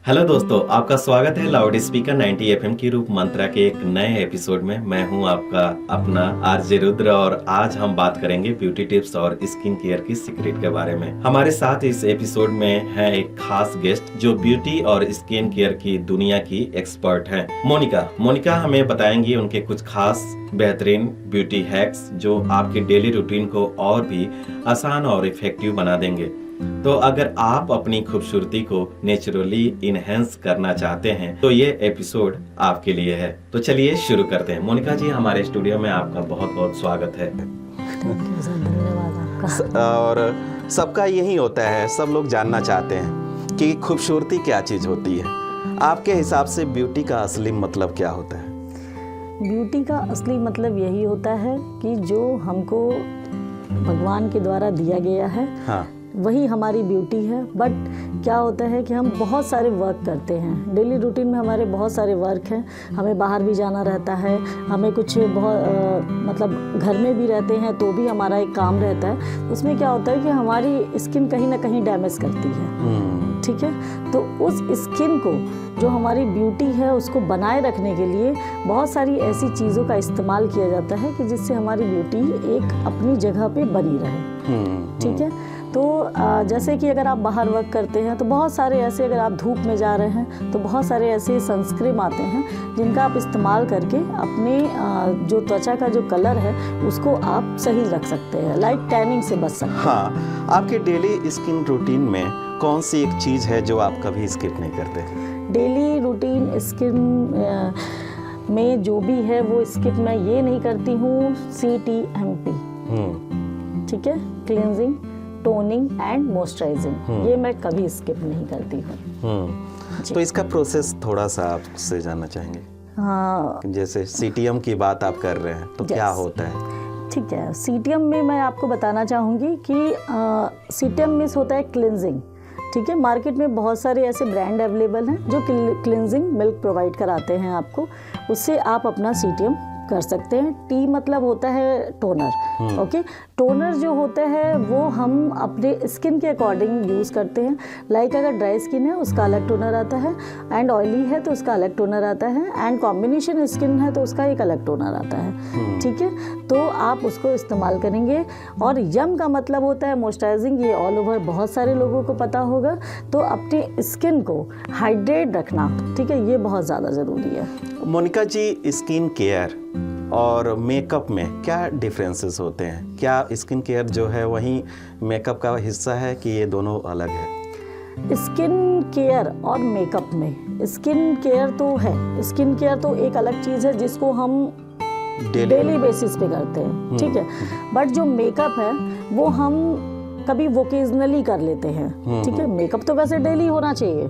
Hello दोस्तों, आपका स्वागत है लाउड स्पीकर 90 एफएम की रूप मंत्रा के एक नए एपिसोड में। मैं हूं आपका अपना आरजे रुद्र और आज हम बात करेंगे ब्यूटी टिप्स और स्किन केयर की सीक्रेट के बारे में। हमारे साथ इस एपिसोड में है एक खास गेस्ट जो ब्यूटी और स्किन केयर की दुनिया की एक्सपर्ट हैं, मोनिका हमें बताएंगी उनके कुछ खास बेहतरीन ब्यूटी हैक्स जो आपके डेली रूटीन को और भी आसान और इफेक्टिव बना देंगे। तो अगर आप अपनी खूबसूरती को नेचुरली इनहेंस करना चाहते हैं तो ये एपिसोड आपके लिए है। तो चलिए शुरू करते हैं। मोनिका जी, हमारे स्टूडियो में आपका बहुत बहुत स्वागत है। धन्यवाद आपका। और सबका यही होता है, सब लोग जानना चाहते हैं कि खूबसूरती क्या चीज़ होती है। आपके हिसाब से ब्यूटी का असली मतलब क्या होता है? ब्यूटी का असली मतलब यही होता है कि जो हमको भगवान के द्वारा दिया गया है, हाँ, वही हमारी ब्यूटी है। बट क्या होता है कि हम बहुत सारे वर्क करते हैं, डेली रूटीन में हमारे बहुत सारे वर्क हैं, हमें बाहर भी जाना रहता है, हमें कुछ बहुत मतलब घर में भी रहते हैं तो भी हमारा एक काम रहता है। उसमें क्या होता है कि हमारी स्किन कहीं ना कहीं डैमेज करती है, ठीक है। तो उस स्किन को, जो हमारी ब्यूटी है, उसको बनाए रखने के लिए बहुत सारी ऐसी चीज़ों का इस्तेमाल किया जाता है कि जिससे हमारी ब्यूटी एक अपनी जगह पे बनी रहे, ठीक है। तो जैसे कि अगर आप बाहर वर्क करते हैं तो बहुत सारे ऐसे, अगर आप धूप में जा रहे हैं तो बहुत सारे ऐसे सनस्क्रीन आते हैं जिनका आप इस्तेमाल करके अपने जो त्वचा का जो कलर है उसको आप सही रख सकते हैं, लाइक टैनिंग से बच सकते हैं। हाँ, आपके डेली स्किन रूटीन में कौन सी एक चीज़ है जो आप कभी स्किप नहीं करते? डेली रूटीन स्किन में जो भी है वो स्किप मैं ये नहीं करती हूँ। CTMP, ठीक है, क्लींजिंग, टोनिंग एंड मॉइस्चराइजिंग, ये मैं कभी स्किप नहीं करती हूँ। तो इसका प्रोसेस थोड़ा सा आपसे जानना चाहेंगे। हाँ, जैसे CTM की बात आप कर रहे हैं तो क्या होता है? ठीक है, CTM में मैं आपको बताना चाहूँगी कि CTM में होता है क्लींजिंग, ठीक है। मार्केट में बहुत सारे ऐसे ब्रांड अवेलेबल हैं जो क्लींजिंग मिल्क प्रोवाइड कराते हैं आपको, उससे आप अपना CTM कर सकते हैं। T मतलब होता है टोनर, ओके। टोनर जो होता है वो हम अपने स्किन के अकॉर्डिंग यूज़ करते हैं। लाइक अगर ड्राई स्किन है उसका अलग टोनर आता है, एंड ऑयली है तो उसका अलग टोनर आता है, एंड कॉम्बिनेशन स्किन है तो उसका एक अलग टोनर आता है, ठीक है। तो आप उसको इस्तेमाल करेंगे। और यम का मतलब होता है मॉइस्चराइजिंग, ये ऑल ओवर बहुत सारे लोगों को पता होगा। तो अपने स्किन को हाइड्रेट रखना, ठीक है, ये बहुत ज़्यादा ज़रूरी है। मोनिका जी, स्किन केयर और मेकअप में क्या डिफरेंसेस होते हैं? क्या स्किन केयर जो है वही मेकअप का हिस्सा है कि ये दोनों अलग है? स्किन केयर और मेकअप में, स्किन केयर तो है, स्किन केयर तो एक अलग चीज़ है जिसको हम डेली बेसिस पे करते हैं, ठीक है। बट जो मेकअप है वो हम कभी वोकेजनली कर लेते हैं, ठीक है। मेकअप तो वैसे डेली होना चाहिए,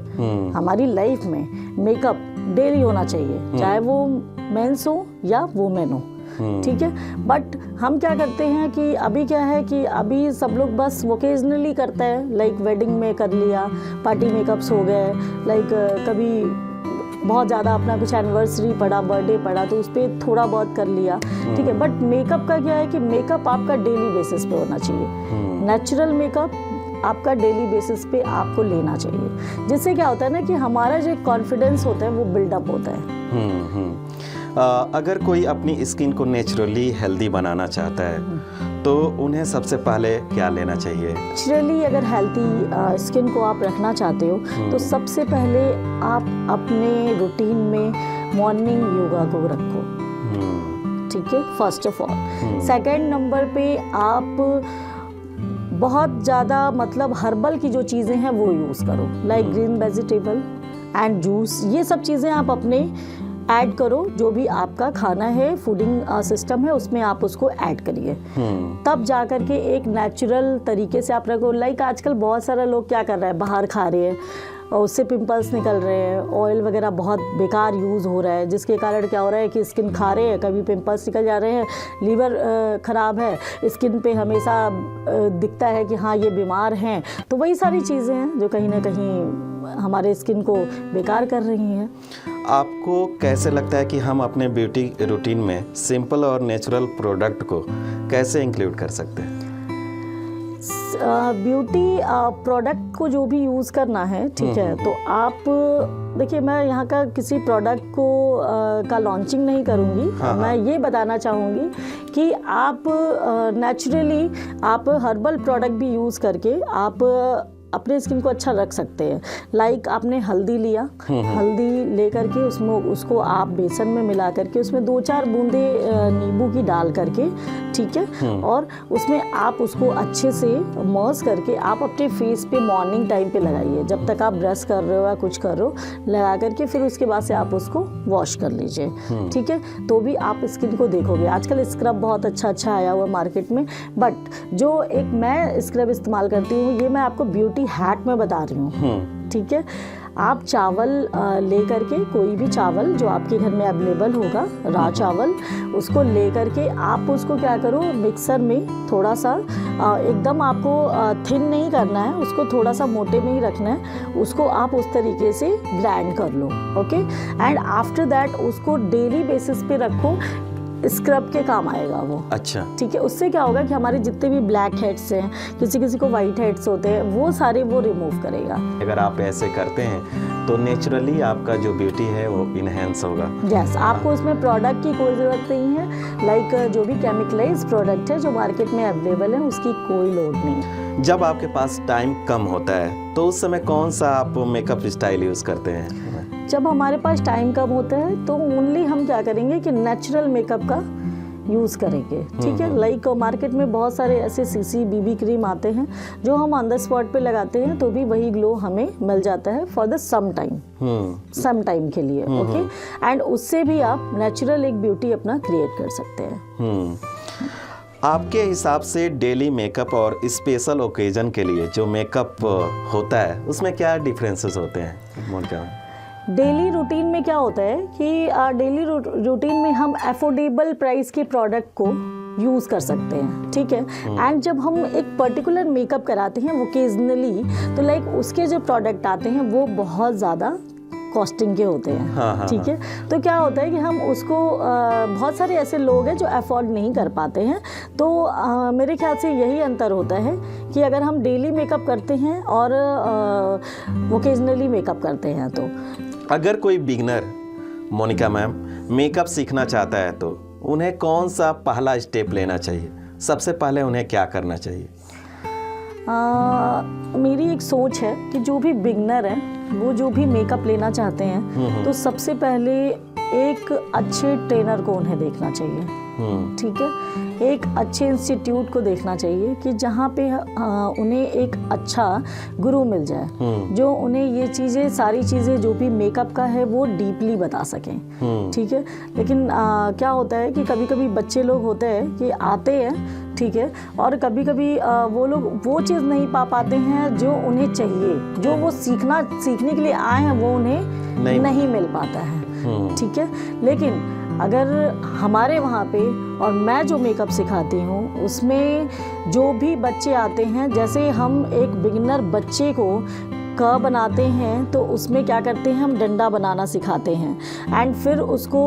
हमारी लाइफ में मेकअप डेली होना चाहिए, चाहे वो मेंस हो या वुमेन हो, ठीक है। बट हम क्या करते हैं कि अभी क्या है कि अभी सब लोग बस वोकेजनली करते हैं, लाइक वेडिंग में कर लिया, पार्टी मेकअप्स हो गए, लाइक कभी बहुत ज़्यादा अपना कुछ एनिवर्सरी पड़ा, बर्थडे पड़ा तो उस पर थोड़ा बहुत कर लिया, ठीक है। बट मेकअप का क्या है कि मेकअप आपका डेली बेसिस पे होना चाहिए। नेचुरल मेकअप आपका डेली बेसिस पे आपको लेना चाहिए, जिससे क्या होता है ना कि हमारा जो कॉन्फिडेंस होता है वो बिल्डअप होता है। अगर कोई अपनी स्किन को नेचुरली हेल्दी बनाना चाहता है तो उन्हें सबसे पहले क्या लेना चाहिए? नेचुरली अगर हेल्दी स्किन को आप रखना चाहते हो तो सबसे पहले आप अपने रूटीन में मॉर्निंग योगा को रखो, ठीक है, first of all. Second number पे आप बहुत ज़्यादा मतलब हर्बल की जो चीज़ें हैं वो यूज़ करो, like green vegetable and juice, ये सब चीज़ें आप अपने ऐड करो। जो भी आपका खाना है, फूडिंग सिस्टम है, उसमें आप उसको ऐड करिए, तब जा कर के एक नेचुरल तरीके से आप रखो। लाइक आजकल बहुत सारे लोग क्या कर रहे हैं, बाहर खा रहे हैं और उससे पिंपल्स निकल रहे हैं, ऑयल वगैरह बहुत बेकार यूज़ हो रहा है, जिसके कारण क्या हो रहा है कि स्किन खा रहे हैं, कभी पिंपल्स निकल जा रहे हैं, लीवर ख़राब है, स्किन पे हमेशा दिखता है कि हाँ ये बीमार हैं। तो वही सारी चीज़ें हैं जो कहीं ना कहीं हमारे स्किन को बेकार कर रही हैं। आपको कैसे लगता है कि हम अपने ब्यूटी रूटीन में सिंपल और नेचुरल प्रोडक्ट को कैसे इंक्लूड कर सकते हैं? ब्यूटी प्रोडक्ट को जो भी यूज़ करना है, ठीक है, तो आप देखिए, मैं यहाँ का किसी प्रोडक्ट को का लॉन्चिंग नहीं करूँगी। मैं ये बताना चाहूँगी कि आप नेचुरली आप हर्बल प्रोडक्ट भी यूज़ करके आप अपने स्किन को अच्छा रख सकते हैं। लाइक आपने हल्दी लिया, हल्दी ले करके उसको आप बेसन में मिला करके उसमें 2-4 बूंदे नींबू की डाल करके, ठीक है, और उसमें आप उसको अच्छे से मर्ज करके आप अपने फेस पे मॉर्निंग टाइम पे लगाइए। जब तक आप ब्रश कर रहे हो या कुछ कर रहे हो, लगा करके फिर उसके बाद से आप उसको वॉश कर लीजिए, ठीक है, तो भी आप स्किन को देखोगे। आजकल स्क्रब बहुत अच्छा आया हुआ मार्केट में, बट जो एक मैं स्क्रब इस्तेमाल करती हूँ, ये मैं आपको ब्यूटी हैक में बता रही हूँ, ठीक है। आप चावल ले करके, कोई भी चावल जो आपके घर में अवेलेबल होगा, राह चावल, उसको ले करके आप उसको क्या करो, मिक्सर में थोड़ा सा एकदम आपको थिन नहीं करना है, उसको थोड़ा सा मोटे में ही रखना है, उसको आप उस तरीके से ग्राइंड कर लो, ओके। एंड आफ्टर दैट उसको डेली बेसिस पे रखो, स्क्रब के काम आएगा वो। अच्छा, ठीक है, उससे क्या होगा कि हमारे जितने भी ब्लैक हेड्स हैं, किसी को वाइट हेड्स होते हैं, वो सारे वो रिमूव करेगा। अगर आप ऐसे करते हैं तो नेचुरली आपका जो ब्यूटी है वो इनहेंस होगा। यस, आपको उसमें प्रोडक्ट की कोई ज़रूरत नहीं है। लाइक जो भी केमिकलाइज्ड प्रोडक्ट है जो मार्केट में अवेलेबल है, उसकी कोई लोड नहीं है। जब आपके पास टाइम कम होता है तो उस समय कौन सा आप मेकअप स्टाइल यूज़ करते हैं? जब हमारे पास टाइम कम होता है तो ओनली हम क्या करेंगे कि नेचुरल मेकअप का यूज़ करेंगे, ठीक है। लाइक मार्केट में बहुत सारे ऐसे सीसी बीबी क्रीम आते हैं जो हम ऑन द स्पॉट पे लगाते हैं तो भी वही ग्लो हमें मिल जाता है फॉर द सम टाइम के लिए, ओके। एंड उससे भी आप नेचुरल एक ब्यूटी अपना क्रिएट कर सकते हैं। आपके हिसाब से डेली मेकअप और स्पेशल ओकेजन के लिए जो मेकअप होता है उसमें क्या डिफरेंसेस होते हैं मोनिका? डेली रूटीन में क्या होता है कि डेली रूटीन में हम अफोर्डेबल प्राइस के प्रोडक्ट को यूज़ कर सकते हैं, ठीक है। एंड जब हम एक पर्टिकुलर मेकअप कराते हैं ओकेजनली, तो लाइक उसके जो प्रोडक्ट आते हैं वो बहुत ज़्यादा कॉस्टिंग के होते हैं, ठीक है। तो क्या होता है कि हम उसको बहुत सारे ऐसे लोग हैं जो अफोर्ड नहीं कर पाते हैं, तो मेरे ख्याल से यही अंतर होता है कि अगर हम डेली मेकअप करते हैं और ओकेजनली मेकअप करते हैं। तो अगर कोई बिगनर मोनिका मैम मेकअप सीखना चाहता है तो उन्हें कौन सा पहला स्टेप लेना चाहिए? सबसे पहले उन्हें क्या करना चाहिए? मेरी एक सोच है कि जो भी बिगनर है वो जो भी मेकअप लेना चाहते हैं तो सबसे पहले एक अच्छे ट्रेनर को उन्हें देखना चाहिए, ठीक है। एक अच्छे इंस्टीट्यूट को देखना चाहिए कि जहाँ पे उन्हें एक अच्छा गुरु मिल जाए जो उन्हें ये चीज़ें, सारी चीज़ें जो भी मेकअप का है वो डीपली बता सकें, ठीक है। लेकिन क्या होता है कि कभी कभी बच्चे लोग होते हैं कि आते हैं, ठीक है, और कभी कभी वो लोग वो चीज़ नहीं पा पाते हैं जो उन्हें चाहिए, जो वो सीखने के लिए आए हैं वो उन्हें नहीं मिल पाता है, ठीक है। लेकिन अगर हमारे वहाँ पे और मैं जो मेकअप सिखाती हूँ उसमें जो भी बच्चे आते हैं, जैसे हम एक बिगिनर बच्चे को बनाते हैं तो उसमें क्या करते हैं, हम डंडा बनाना सिखाते हैं एंड फिर उसको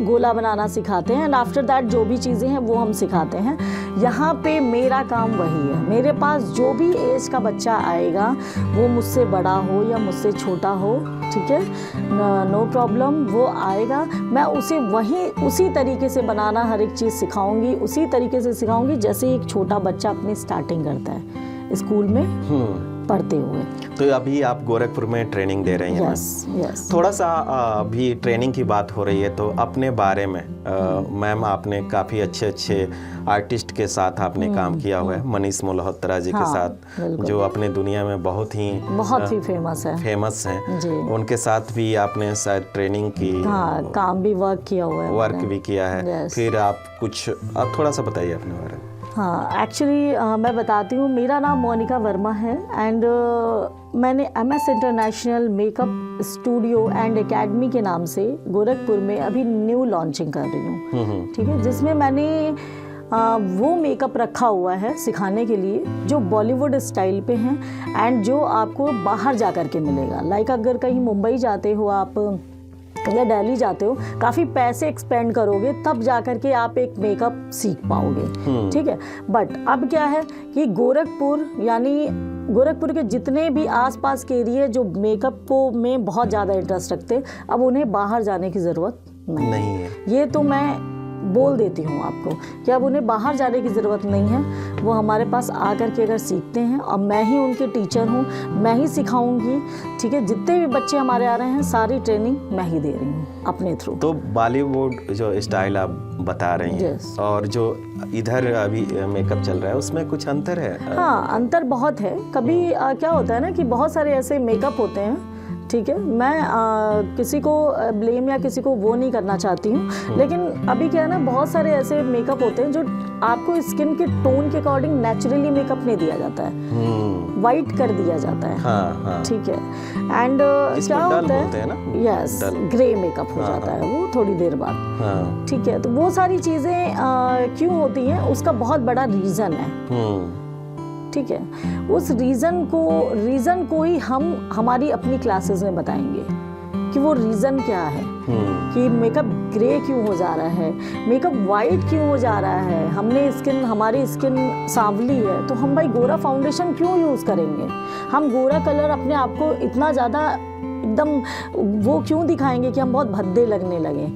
गोला बनाना सिखाते हैं एंड आफ्टर दैट जो भी चीज़ें हैं वो हम सिखाते हैं। यहाँ पे मेरा काम वही है। मेरे पास जो भी एज का बच्चा आएगा, वो मुझसे बड़ा हो या मुझसे छोटा हो, ठीक है, नो प्रॉब्लम, वो आएगा, मैं उसे उसी तरीके से बनाना हर एक चीज़ सिखाऊंगी, उसी तरीके से सिखाऊंगी जैसे एक छोटा बच्चा अपनी स्टार्टिंग करता है स्कूल में पढ़ते हुए। तो अभी आप गोरखपुर में ट्रेनिंग दे रही हैं? यस। थोड़ा सा अभी ट्रेनिंग की बात हो रही है तो अपने बारे में मैम, आपने काफ़ी अच्छे आर्टिस्ट के साथ आपने काम किया हुआ है, मनीष मल्होत्रा जी के साथ, जो अपने दुनिया में बहुत ही फेमस हैं। उनके साथ भी आपने शायद ट्रेनिंग की, काम भी वर्क किया है। फिर आप कुछ थोड़ा सा बताइए अपने बारे में। हाँ, एक्चुअली मैं बताती हूँ, मेरा नाम मोनिका वर्मा है एंड मैंने MS international makeup studio and academy के नाम से गोरखपुर में अभी न्यू लॉन्चिंग कर रही हूँ, ठीक है, जिसमें मैंने वो मेकअप रखा हुआ है सिखाने के लिए जो बॉलीवुड स्टाइल पे हैं एंड जो आपको बाहर जा कर के मिलेगा। लाइक अगर कहीं मुंबई जाते हो आप या दिल्ली जाते हो, काफ़ी पैसे एक्सपेंड करोगे तब जा कर के आप एक मेकअप सीख पाओगे, ठीक है। बट अब क्या है कि गोरखपुर यानी गोरखपुर के जितने भी आसपास के एरिया जो मेकअप को में बहुत ज़्यादा इंटरेस्ट रखते, अब उन्हें बाहर जाने की ज़रूरत नहीं है। ये तो मैं बोल देती हूँ आपको कि अब उन्हें बाहर जाने की ज़रूरत नहीं है, वो हमारे पास आकर के अगर सीखते हैं, अब मैं ही उनके टीचर हूँ, मैं ही सिखाऊंगी, ठीक है। जितने भी बच्चे हमारे आ रहे हैं सारी ट्रेनिंग मैं ही दे रही हूँ अपने थ्रू। तो बॉलीवुड जो स्टाइल आप बता रही हैं और जो इधर अभी मेकअप चल रहा है उसमें कुछ अंतर है? हाँ, अंतर बहुत है। कभी क्या होता है ना कि बहुत सारे ऐसे मेकअप होते हैं, ठीक है। मैं किसी को ब्लेम या किसी को वो नहीं करना चाहती हूँ, लेकिन अभी क्या है ना, बहुत सारे ऐसे मेकअप होते हैं जो आपको स्किन के टोन के अकॉर्डिंग नेचुरली मेकअप नहीं दिया जाता है, वाइट कर दिया जाता है, हाँ, ठीक है। एंड क्या होता है, यस, ग्रे मेकअप हो जाता है वो थोड़ी देर बाद, ठीक है। तो वो सारी चीज़ें क्यों होती हैं, उसका बहुत बड़ा रीज़न है, ठीक है। उस रीज़न को ही हम हमारी अपनी क्लासेस में बताएंगे कि वो रीज़न क्या है, कि मेकअप ग्रे क्यों हो जा रहा है, मेकअप वाइट क्यों हो जा रहा है। हमारी स्किन सांवली है तो हम भाई गोरा फाउंडेशन क्यों यूज़ करेंगे, हम गोरा कलर अपने आप को इतना ज़्यादा एकदम वो क्यों दिखाएंगे कि हम बहुत भद्दे लगने लगे,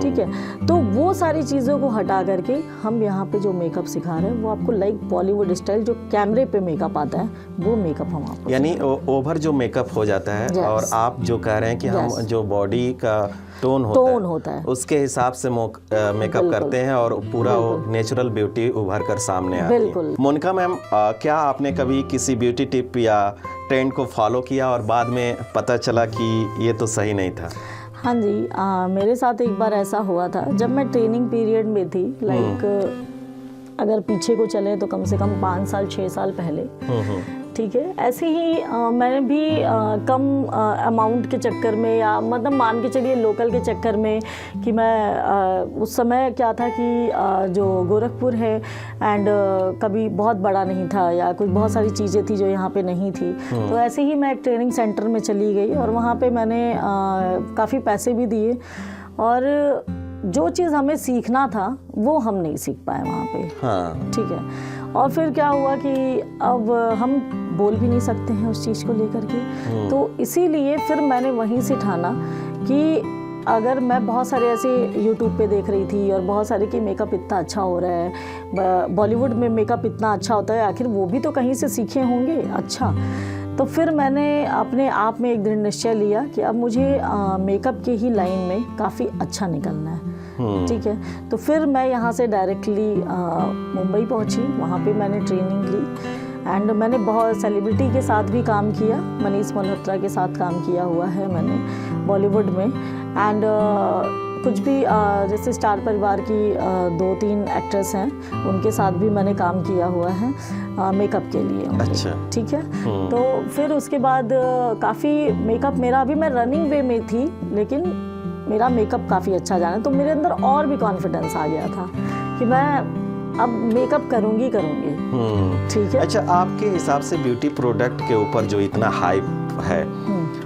ठीक है। तो वो सारी चीज़ों को हटा करके हम यहाँ पे जो मेकअप सिखा रहे हैं वो आपको लाइक बॉलीवुड स्टाइल जो कैमरे पे मेकअप आता है वो मेकअप हम आपको, यानी ओवर जो मेकअप हो जाता है, और आप जो कह रहे हैं कि हम जो बॉडी का टोन होता है उसके हिसाब से मेकअप करते हैं और पूरा नेचुरल ब्यूटी उभर कर सामने आती है। मोनिका मैम, क्या आपने कभी किसी ब्यूटी टिप या ट्रेंड को फॉलो किया और बाद में पता चला कि ये तो सही नहीं था? हाँ जी, मेरे साथ एक बार ऐसा हुआ था जब मैं ट्रेनिंग पीरियड में थी, लाइक अगर पीछे को चले तो कम से कम 5 साल 6 साल पहले, ठीक है। ऐसे ही मैंने भी कम अमाउंट के चक्कर में, या मतलब मान के चलिए लोकल के चक्कर में, कि मैं उस समय क्या था कि जो गोरखपुर है एंड कभी बहुत बड़ा नहीं था, या कुछ बहुत सारी चीज़ें थी जो यहाँ पे नहीं थी, तो ऐसे ही मैं एक ट्रेनिंग सेंटर में चली गई और वहाँ पे मैंने काफ़ी पैसे भी दिए, और जो चीज़ हमें सीखना था वो हम नहीं सीख पाए वहाँ पे, हाँ, ठीक है। और फिर क्या हुआ कि अब हम बोल भी नहीं सकते हैं उस चीज़ को लेकर के, तो इसीलिए फिर मैंने वहीं से ठाना कि अगर मैं बहुत सारे ऐसे यूट्यूब पे देख रही थी और बहुत सारे कि मेकअप इतना अच्छा हो रहा है, बॉलीवुड में मेकअप इतना अच्छा होता है, आखिर वो भी तो कहीं से सीखे होंगे, अच्छा। तो फिर मैंने अपने आप में एक दृढ़ निश्चय लिया कि अब मुझे मेकअप के ही लाइन में काफ़ी अच्छा निकलना है, ठीक है। तो फिर मैं यहाँ से डायरेक्टली मुंबई पहुँची, वहाँ पे मैंने ट्रेनिंग ली एंड मैंने बहुत सेलिब्रिटी के साथ भी काम किया, मनीष मल्होत्रा के साथ काम किया हुआ है मैंने बॉलीवुड में, एंड कुछ भी जैसे स्टार परिवार की 2-3 एक्ट्रेस हैं उनके साथ भी मैंने काम किया हुआ है मेकअप के लिए, अच्छा, ठीक है। तो फिर उसके बाद काफ़ी मेकअप मेरा, अभी मैं रनिंग वे में थी लेकिन मेरा मेकअप काफ़ी अच्छा जाना, तो मेरे अंदर और भी कॉन्फिडेंस आ गया था कि मैं अब मेकअप करूँगी, ठीक है। अच्छा, आपके हिसाब से ब्यूटी प्रोडक्ट के ऊपर जो इतना हाइप है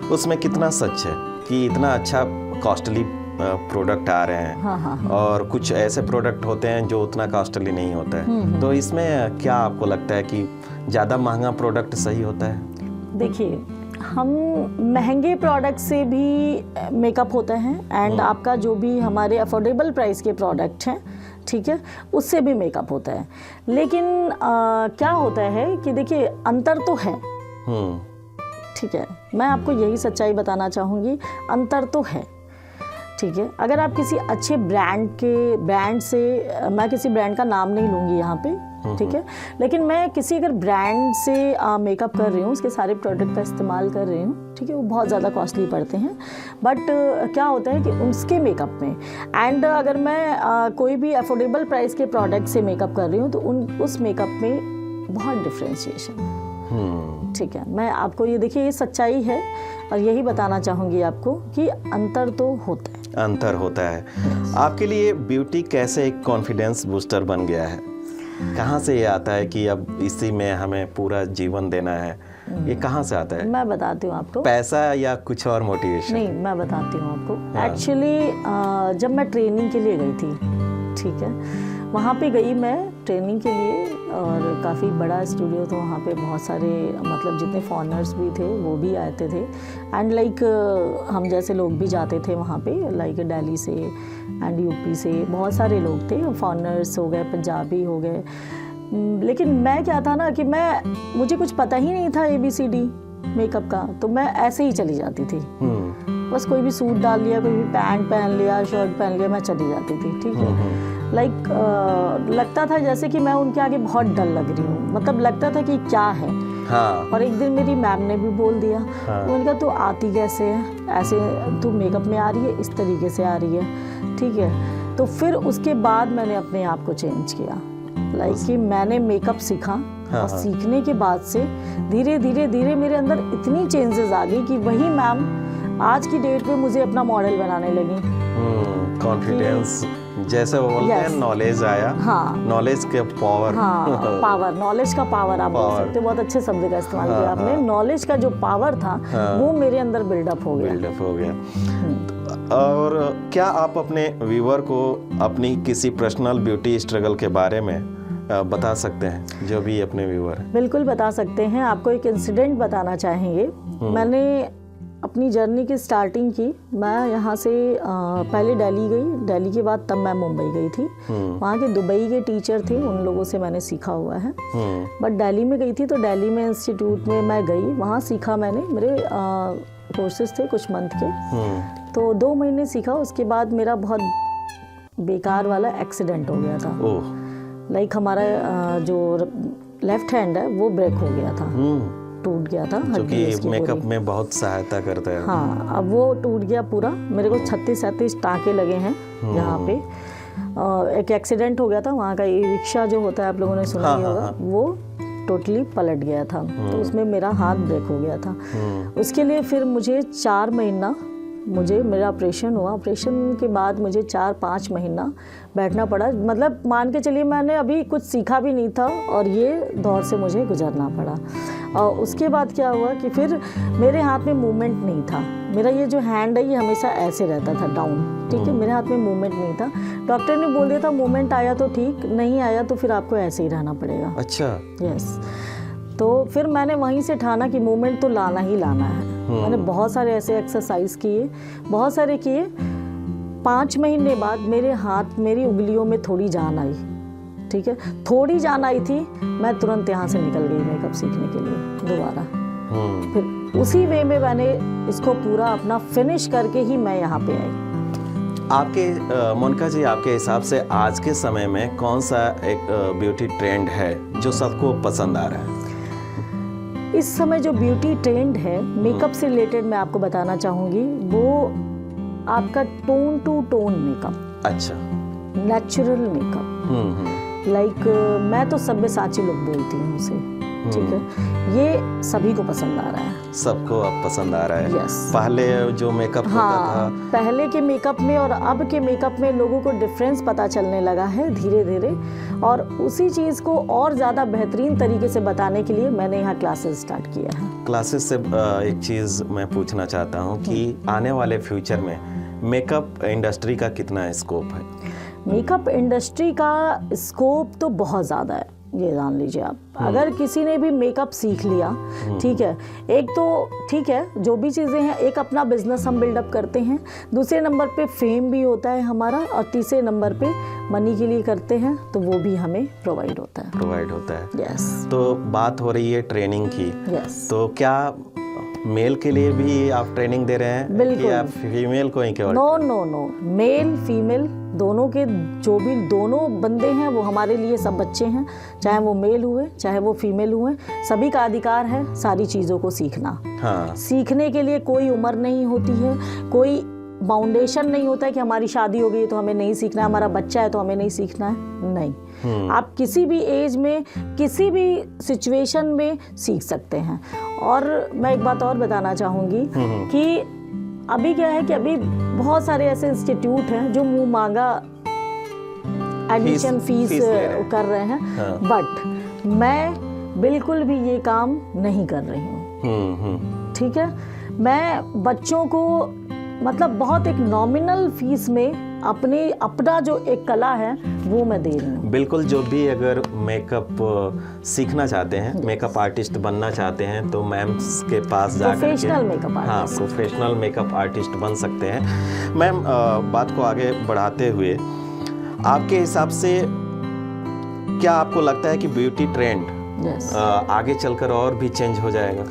उसमें कितना सच है कि इतना अच्छा कॉस्टली प्रोडक्ट आ रहे हैं, हाँ। और कुछ ऐसे प्रोडक्ट होते हैं जो उतना कॉस्टली नहीं होता है, तो इसमें क्या आपको लगता है कि ज़्यादा महंगा प्रोडक्ट सही होता है? देखिए, हम महंगे प्रोडक्ट से भी मेकअप होते हैं एंड आपका जो भी हमारे अफोर्डेबल प्राइस के प्रोडक्ट हैं, ठीक है, उससे भी मेकअप होता है। लेकिन क्या होता है कि देखिए अंतर तो है, ठीक है, मैं आपको यही सच्चाई बताना चाहूँगी, अंतर तो है, ठीक है। अगर आप किसी अच्छे ब्रांड से, मैं किसी ब्रांड का नाम नहीं लूँगी यहाँ पे, ठीक है, लेकिन मैं किसी अगर ब्रांड से मेकअप कर रही हूँ, उसके सारे प्रोडक्ट का इस्तेमाल कर रही हूँ, ठीक है, वो बहुत ज़्यादा कॉस्टली पड़ते हैं, बट क्या होता है कि उसके मेकअप में, एंड अगर मैं कोई भी अफोर्डेबल प्राइस के प्रोडक्ट से मेकअप कर रही हूँ तो उस मेकअप में बहुत डिफ्रेंशिएशन है, ठीक है। मैं आपको ये देखिए, ये सच्चाई है और यही बताना चाहूँगी आपको कि अंतर तो होता है, अंतर होता है। आपके लिए ब्यूटी कैसे एक कॉन्फिडेंस बूस्टर बन गया है? कहाँ से ये आता है कि अब इसी में हमें पूरा जीवन देना है ये कहाँ से आता है? मैं बताती हूँ आपको। पैसा या कुछ और मोटिवेशन? नहीं, मैं बताती हूँ आपको। एक्चुअली जब मैं ट्रेनिंग के लिए गई थी, ठीक है, वहाँ पे गई मैं ट्रेनिंग के लिए, और काफ़ी बड़ा स्टूडियो था वहाँ पे, बहुत सारे मतलब जितने फॉरेनर्स भी थे वो भी आते थे, एंड लाइक हम जैसे लोग भी जाते थे वहाँ पे, लाइक दिल्ली से एंड यूपी से बहुत सारे लोग थे, फॉरेनर्स हो गए, पंजाबी हो गए। लेकिन मैं क्या था ना कि मुझे कुछ पता ही नहीं था ABCD मेकअप का, तो मैं ऐसे ही चली जाती थी। बस कोई भी सूट डाल लिया, कोई भी पैंट पहन लिया, शर्ट पहन लिया, मैं चली जाती थी, ठीक है। लाइक लगता था जैसे कि मैं उनके आगे बहुत डर लग रही हूँ, मतलब लगता था कि क्या है। हाँ। और एक दिन मेरी मैम ने भी बोल दिया, उन्होंने कहा तू आती कैसे है, ऐसे तू मेकअप में आ रही है, इस तरीके से आ रही है, ठीक है। तो फिर उसके बाद मैंने अपने आप को चेंज किया, लाइक कि मैंने मेकअप सीखा, और सीखने के बाद से धीरे धीरे धीरे मेरे अंदर इतनी चेंजेस आ गई कि वही मैम आज की डेट में मुझे अपना मॉडल बनाने लगी। कॉन्फिडेंस जैसे वो बोलते हैं, नॉलेज आया। हाँ, नॉलेज के पावर। हाँ, पावर, नॉलेज का पावर आप बोल सकते हो। बहुत अच्छे शब्द का इस्तेमाल किया आपने। नॉलेज का जो पावर था वो मेरे अंदर बिल्डअप हो गया। और क्या आप अपने व्यूअर को अपनी किसी पर्सनल ब्यूटी स्ट्रगल के बारे में बता सकते हैं, जो भी अपने व्यूअर? बिल्कुल बता सकते हैं। आपको एक इंसिडेंट बताना चाहेंगे। मैंने अपनी जर्नी की स्टार्टिंग की, मैं यहाँ से पहले दिल्ली गई, दिल्ली के बाद तब मैं मुंबई गई थी। वहाँ के दुबई के टीचर थे, उन लोगों से मैंने सीखा हुआ है। बट दिल्ली में गई थी तो दिल्ली में इंस्टीट्यूट में मैं गई, वहाँ सीखा मैंने। मेरे कोर्सेज थे कुछ मंथ के, तो 2 महीने सीखा। उसके बाद मेरा बहुत बेकार वाला एक्सीडेंट हो गया था। लाइक हमारा जो लेफ्ट हैंड है वो ब्रेक हो गया था, टूट गया था, जो कि मेकअप में बहुत सहायता करता है। हाँ, अब वो टूट गया पूरा। मेरे को 36-37 टाँके लगे हैं यहाँ पे। एक एक्सीडेंट हो गया था, वहाँ का ई-रिक्शा जो होता है आप लोगों ने सुना ही होगा, वो टोटली पलट गया था, तो उसमें मेरा हाथ ब्रेक हो गया था। उसके लिए फिर मुझे 4 महीना मेरा ऑपरेशन हुआ। ऑपरेशन के बाद मुझे 4-5 महीना बैठना पड़ा। मतलब मान के चलिए मैंने अभी कुछ सीखा भी नहीं था और ये दौर से मुझे गुजरना पड़ा। और उसके बाद क्या हुआ कि फिर मेरे हाथ में मूवमेंट नहीं था। मेरा ये जो हैंड है ये हमेशा ऐसे रहता था डाउन, ठीक है, मेरे हाथ में मूवमेंट नहीं था। डॉक्टर ने बोल दिया था मूवमेंट आया तो ठीक, नहीं आया तो फिर आपको ऐसे ही रहना पड़ेगा। अच्छा। यस। तो फिर मैंने वहीं से ठाना कि मूवमेंट तो लाना ही लाना है। मैंने बहुत सारे ऐसे एक्सरसाइज किए, बहुत सारे किए। 5 महीने बाद मेरे हाथ, मेरी उंगलियों में थोड़ी जान आई, ठीक है, थोड़ी जान आई थी। मैं तुरंत यहाँ से निकल गई मेकअप सीखने के लिए दोबारा। फिर उसी वे में मैंने इसको पूरा अपना फिनिश करके ही मैं यहाँ पे आई। आपके मोनिका जी, आपके हिसाब से आज के समय में कौन सा एक ब्यूटी ट्रेंड है जो सबको पसंद आ रहा है? इस समय जो ब्यूटी ट्रेंड है मेकअप से रिलेटेड मैं आपको बताना चाहूँगी, वो आपका टोन टू टोन मेकअप। अच्छा। Natural makeup. लाइक मैं तो सब्यसाची लुक बोलती हूँ उसे, ठीक है। ये सभी को पसंद आ रहा है। सबको अब पसंद आ रहा है। Yes. पहले जो मेकअप होता था, पहले के मेकअप में और अब के मेकअप में लोगों को डिफरेंस पता चलने लगा है धीरे धीरे। और उसी चीज़ को और ज़्यादा बेहतरीन तरीके से बताने के लिए मैंने यहाँ क्लासेस स्टार्ट किया है। क्लासेस से एक चीज़ मैं पूछना चाहता हूँ कि आने वाले फ्यूचर में मेकअप इंडस्ट्री का कितना स्कोप है? मेकअप इंडस्ट्री का स्कोप तो बहुत ज़्यादा है, ये जान लीजिए आप। अगर किसी ने भी मेकअप सीख लिया, ठीक है, एक तो ठीक है जो भी चीज़ें हैं, एक अपना बिजनेस हम बिल्डअप करते हैं, दूसरे नंबर पे फेम भी होता है हमारा, और तीसरे नंबर पे मनी के लिए करते हैं तो वो भी हमें प्रोवाइड होता है। यस। तो बात हो रही है ट्रेनिंग की। यस। तो क्या मेल के लिए भी आप ट्रेनिंग दे रहे हैं? बिल्कुल। या फीमेल को ही केवल? नो, मेल फीमेल दोनों के, जो भी दोनों बंदे हैं वो हमारे लिए सब बच्चे हैं, चाहे वो मेल हुए चाहे वो फीमेल हुए, सभी का अधिकार है सारी चीज़ों को सीखना। हाँ। सीखने के लिए कोई उम्र नहीं होती है, कोई बाउंडेशन नहीं होता है कि हमारी शादी हो गई तो हमें नहीं सीखना है, हमारा बच्चा है तो हमें नहीं सीखना है। नहीं, आप किसी भी एज में किसी भी सिचुएशन में सीख सकते हैं। और मैं एक बात और बताना चाहूँगी कि अभी क्या है कि अभी बहुत सारे ऐसे इंस्टीट्यूट हैं जो मुंह मांगा एडमिशन फीस कर रहे हैं। बट मैं बिल्कुल भी ये काम नहीं कर रही हूँ। ठीक है, मैं बच्चों को मतलब बहुत एक नॉमिनल फीस में अपना जो एक कला है वो मैं दे रही हूँ। बिल्कुल, जो भी अगर मेकअप सीखना चाहते हैं, मेकअप आर्टिस्ट बनना चाहते हैं तो मैम के पास जाकर प्रोफेशनल मेकअप आर्टिस्ट, हाँ, प्रोफेशनल मेकअप आर्टिस्ट बन सकते हैं। मैम, बात को आगे बढ़ाते हुए आपके हिसाब से क्या आपको लगता है कि ब्यूटी ट्रेंड आगे चलकर और भी चेंज हो जाएगा?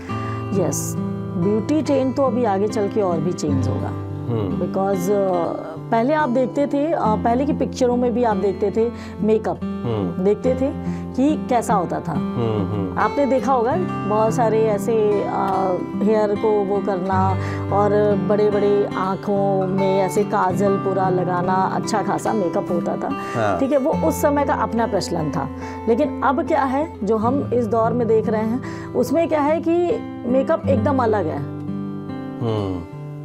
यस, ब्यूटी ट्रेंड तो अभी आगे चल के और भी चेंज होगा। बिकॉज पहले आप देखते थे, पहले की पिक्चरों में भी आप देखते थे मेकअप देखते थे कि कैसा होता था। आपने देखा होगा बहुत सारे ऐसे हेयर को वो करना और बड़े बड़े आँखों में ऐसे काजल पूरा लगाना, अच्छा खासा मेकअप होता था। ठीक है, वो उस समय का अपना प्रचलन था। लेकिन अब क्या है जो हम इस दौर में देख रहे हैं, उसमें क्या है कि मेकअप एकदम अलग है।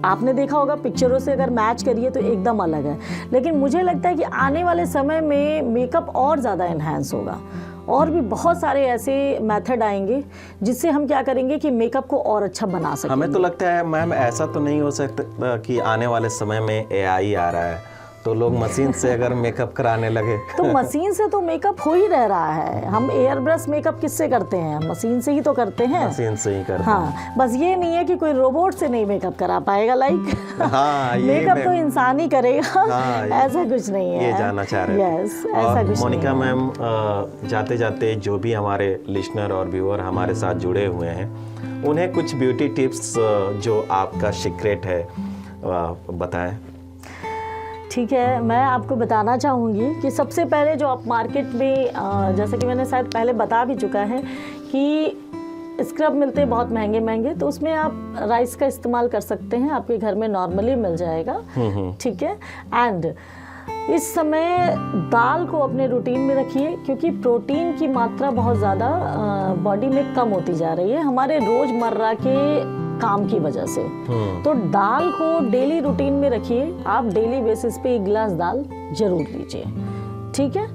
आपने देखा होगा पिक्चरों से अगर मैच करिए तो एकदम अलग है। लेकिन मुझे लगता है कि आने वाले समय में मेकअप और ज़्यादा इन्हांस होगा और भी बहुत सारे ऐसे मेथड आएंगे जिससे हम क्या करेंगे कि मेकअप को और अच्छा बना सकेंगे। हमें तो लगता है मैम ऐसा तो नहीं हो सकता कि आने वाले समय में AI आ रहा है तो लोग मशीन से अगर मेकअप कराने लगे तो मशीन से तो मेकअप हो ही रहा है। हम एयर ब्रश मेकअप किससे करते हैं? मशीन से ही तो करते हैं। मशीन से ही करते हैं। हाँ, बस ये नहीं है कि कोई रोबोट से नहीं मेकअप करा पाएगा। हाँ, मेकअप तो इंसान ही करेगा। हाँ, ऐसा कुछ नहीं है। ये जानना चाह रहे हैं। यस, ऐसा कुछ मोनिका मैम, जाते जाते जो भी हमारे लिसनर और व्यूअर हमारे साथ जुड़े हुए हैं उन्हें कुछ ब्यूटी टिप्स जो आपका सीक्रेट है बताएं। ठीक है, मैं आपको बताना चाहूँगी कि सबसे पहले जो आप मार्केट में जैसे कि मैंने शायद पहले बता भी चुका है कि स्क्रब मिलते हैं बहुत महंगे महंगे, तो उसमें आप राइस का इस्तेमाल कर सकते हैं, आपके घर में नॉर्मली मिल जाएगा। ठीक है, एंड इस समय दाल को अपने रूटीन में रखिए क्योंकि प्रोटीन की मात्रा बहुत ज़्यादा बॉडी में कम होती जा रही है हमारे रोज़मर्रा के काम की वजह से। तो दाल को डेली रूटीन में रखिए। आप डेली बेसिस पे 1 गिलास दाल जरूर लीजिए। ठीक है,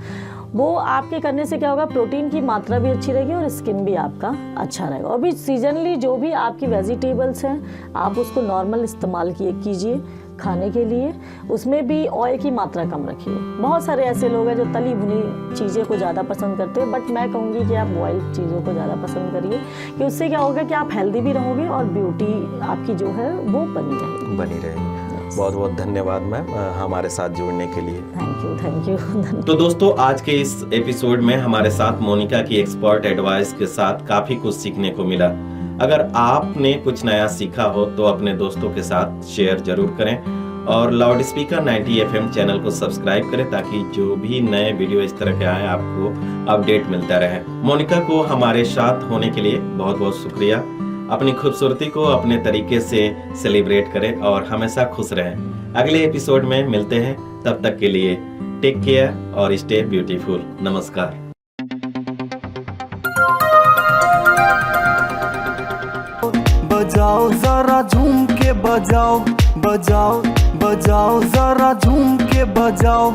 वो आपके करने से क्या होगा, प्रोटीन की मात्रा भी अच्छी रहेगी और स्किन भी आपका अच्छा रहेगा। और भी सीजनली जो भी आपकी वेजिटेबल्स हैं आप उसको नॉर्मल इस्तेमाल कीजिए खाने के लिए। उसमें भी ऑयल की मात्रा कम रखिए। बहुत सारे ऐसे लोग हैं जो तली भुनी चीज़ें को ज़्यादा पसंद करते हैं, बट मैं कहूँगी कि आप बॉयल चीज़ों को ज़्यादा पसंद करिए कि उससे क्या होगा कि आप हेल्दी भी रहोगे और ब्यूटी आपकी जो है वो बनी रहेगी। बहुत बहुत धन्यवाद मैम हमारे साथ जुड़ने के लिए। Thank you. तो दोस्तों, आज के इस एपिसोड में हमारे साथ मोनिका की एक्सपर्ट एडवाइस के साथ काफी कुछ सीखने को मिला। अगर आपने कुछ नया सीखा हो तो अपने दोस्तों के साथ शेयर जरूर करें और लाउड स्पीकर 90 FM चैनल को सब्सक्राइब करें ताकि जो भी नए वीडियो इस तरह के आए आपको अपडेट मिलता रहे। मोनिका को हमारे साथ होने के लिए बहुत बहुत शुक्रिया। अपनी खूबसूरती को अपने तरीके से सेलिब्रेट करें और हमेशा खुश रहें। अगले एपिसोड में मिलते हैं, तब तक के लिए टेक केयर और स्टे ब्यूटीफुल। नमस्कार। बजाओ जरा झूम के बजाओ, बजाओ बजाओ जरा झूम के बजाओ।